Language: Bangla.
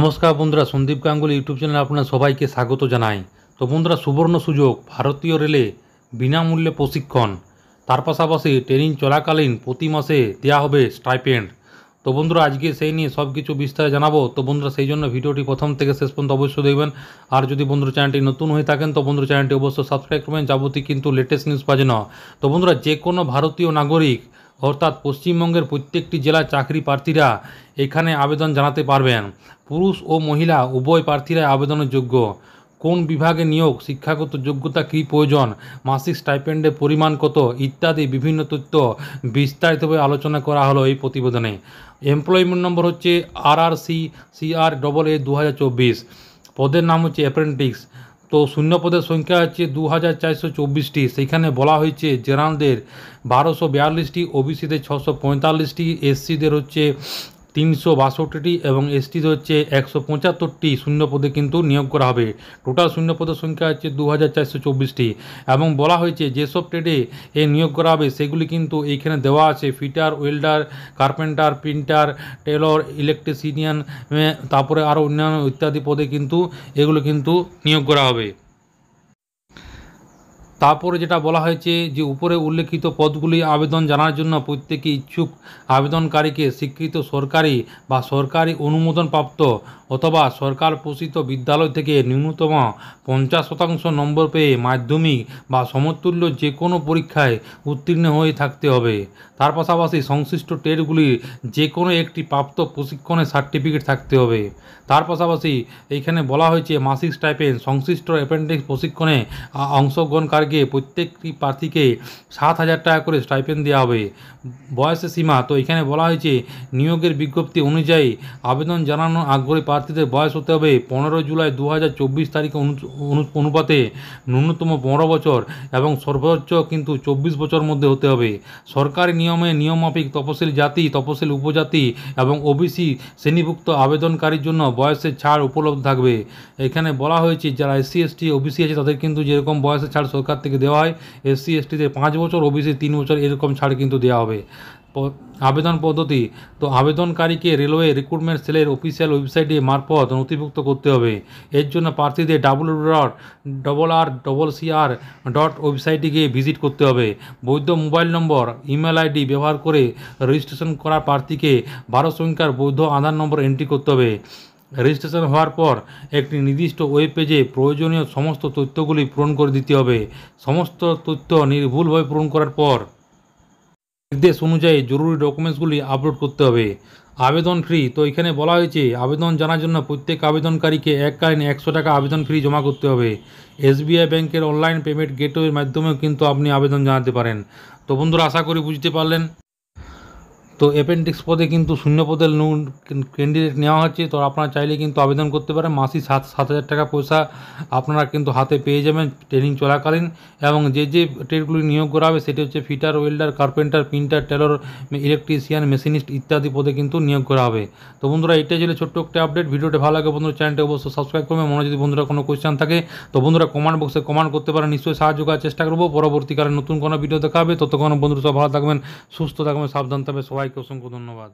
নমস্কার বন্ধুরা, সন্দীপ গাঙ্গুলি ইউটিউব চ্যানেলে আপনার সবাইকে স্বাগত জানাই। তো বন্ধুরা, সুবর্ণ সুযোগ, ভারতীয় রেলে বিনামূল্যে প্রশিক্ষণ, তার পাশাপাশি ট্রেনিং চলাকালীন প্রতি মাসে দেওয়া হবে স্টাইপেন্ড। তো বন্ধুরা, আজকে সেই নিয়ে সব কিছু বিস্তারে জানাবো। তো বন্ধুরা, সেই জন্য ভিডিওটি প্রথম থেকে শেষ পর্যন্ত অবশ্যই দেখবেন। আর যদি বন্ধুরা চ্যানেলটি নতুন হয়ে থাকেন তো বন্ধুরা চ্যানেলটি অবশ্যই সাবস্ক্রাইব করবেন যাবতীয় কিন্তু লেটেস্ট নিউজ পাওয়ার জন্য। তো বন্ধুরা, যে কোনো ভারতীয় নাগরিক অর্থাৎ পশ্চিমবঙ্গের প্রত্যেকটি জেলার চাকরি প্রার্থীরা এখানে আবেদন জানাতে পারবেন। পুরুষ ও মহিলা উভয় প্রার্থীরা আবেদনের যোগ্য। কোন বিভাগে নিয়োগ, শিক্ষাগত যোগ্যতা কী প্রয়োজন, মাসিক স্টাইপেন্ডের পরিমাণ কত ইত্যাদি বিভিন্ন তথ্য বিস্তারিতভাবে আলোচনা করা হলো এই প্রতিবেদনে। এমপ্লয়মেন্ট নম্বর হচ্ছে RRCCR AA 2024। পদের নাম হচ্ছে অ্যাপ্রেন্টিস। তো শূন্য পদের সংখ্যা হচ্ছে 2424টি। সেখানে বলা হয়েছে জেনারেলদের 1242টি, ওবিসিদের 645টি, এসসিদের হচ্ছে 362টি এবং এসটিদের হচ্ছে 175টি শূন্য পদে কিন্তু নিয়োগ করা হবে। টোটাল শূন্য পদের সংখ্যা হচ্ছে 2424টি। এবং বলা হয়েছে যেসব ট্রেডে নিয়োগ করা হবে সেগুলি কিন্তু এইখানে দেওয়া আছে: fitter, welder, carpenter, printer, tailor, electrician, তারপরে আরও অন্যান্য ইত্যাদি পদে কিন্তু এগুলো কিন্তু নিয়োগ করা হবে। তারপরে যেটা বলা হয়েছে যে উপরে উল্লেখিত পদগুলি আবেদন জানার জন্য প্রত্যেকে ইচ্ছুক আবেদনকারীকে স্বীকৃত সরকারি বা সরকারি অনুমোদনপ্রাপ্ত অথবা সরকার পোষিত বিদ্যালয় থেকে ন্যূনতম 50% নম্বর পেয়ে মাধ্যমিক বা সমতুল্য যে কোনো পরীক্ষায় উত্তীর্ণ হয়ে থাকতে হবে। তার পাশাপাশি সংশ্লিষ্ট ট্রেডগুলির যে কোনো একটি প্রাপ্ত প্রশিক্ষণের সার্টিফিকেট থাকতে হবে। তার পাশাপাশি এইখানে বলা হয়েছে মাসিক স্টাইপেন্ড সংশ্লিষ্ট অ্যাপ্রেন্টিস প্রশিক্ষণে অংশগ্রহণকারীকে প্রত্যেকটি প্রার্থীকে 7,000 টাকা করে স্টাইপেন্ড দেওয়া হবে। বয়সের সীমা, তো এখানে বলা হয়েছে নিয়োগের বিজ্ঞপ্তি অনুযায়ী আবেদন জানানো আগ্রহী প্রার্থীদের বয়স হতে হবে 15 জুলাই 2024 তারিখে অনুপাতে ন্যূনতম 15 বছর এবং সর্বোচ্চ কিন্তু 24 বছর মধ্যে হতে হবে। সরকারি নিয়মমাফিক তপশিলি জাতি, তপশিলি উপজাতি এবং ওবিসি শ্রেণীভুক্ত আবেদনকারীর জন্য বয়সের ছাড় উপলব্ধ থাকবে। এখানে বলা হয়েছে যারা SC ST ওবিসি আছে তাদের কিন্তু যেরকম বয়সের ছাড় সরকার থেকে দেওয়া হয়, SC STতে 5 বছর, ওবিসি 3 বছর এরকম ছাড় কিন্তু দেওয়া হবে। আবেদন পদ্ধতি, তো আবেদনকারীকে রেলওয়ে রিক্রুটমেন্ট সেলের অফিসিয়াল ওয়েবসাইটে মারফত নথিভুক্ত করতে হবে। এর জন্য প্রার্থীদের www.rrcr ওয়েবসাইটে গিয়ে ভিজিট করতে হবে। বৈধ মোবাইল নম্বর, ইমেল আইডি ব্যবহার করে রেজিস্ট্রেশন করা প্রার্থীকে 12 সংখ্যার বৈধ আধার নম্বর এন্ট্রি করতে হবে। রেজিস্ট্রেশন হওয়ার পর একটি নির্দিষ্ট ওয়েব পেজে প্রয়োজনীয় সমস্ত তথ্যগুলি পূরণ করে দিতে হবে। সমস্ত তথ্য নির্ভুলভাবে পূরণ করার পর নির্দেশ অনুযায়ী জরুরি ডকুমেন্টসগুলি আপলোড করতে হবে। আবেদন ফ্রি, তো এখানে বলা হয়েছে আবেদন জানার জন্য প্রত্যেক আবেদনকারীকে এককালীন 100 টাকা আবেদন ফি জমা করতে হবে। SBI ব্যাংকের অনলাইন পেমেন্ট গেটওয়ের মাধ্যমেও কিন্তু আপনি আবেদন জানাতে পারেন। তো বন্ধুরা, আশা করি বুঝতে পারলেন। তো অ্যাপেন্ডিক্স পদে কিন্তু শূন্য পদের ক্যান্ডিডেট নেওয়া হচ্ছে। তো আপনারা চাইলে কিন্তু আবেদন করতে পারেন। মাসিক 7,000 টাকা পয়সা আপনারা কিন্তু হাতে পেয়ে যাবেন ট্রেনিং চলাকালীন। এবং যে ট্রেডগুলি নিয়োগ করা হবে সেটি হচ্ছে fitter, welder, carpenter, printer, tailor, electrician, machinist ইত্যাদি পদে কিন্তু নিয়োগ করা হবে। তো বন্ধুরা, এটাই ছিল ছোট্ট একটা আপডেট। ভিডিওটা ভালো লাগে বন্ধুরা চ্যানেলটা অবশ্যই সাবস্ক্রাইব করবেন। মনে যদি বন্ধুরা কোনো কোয়েশ্চেন থাকে তো বন্ধুরা কমেন্ট বক্সে কমেন্ট করতে পারেন, নিশ্চয়ই সাহায্য করার চেষ্টা করবো। পরবর্তীকালে নতুন কোনো ভিডিও দেখা হবে। ততক্ষণ বন্ধুরা সব ভালো থাকবেন, সুস্থ থাকবেন, সাবধান থাকবেন। সবাইকে অসংখ্য ধন্যবাদ।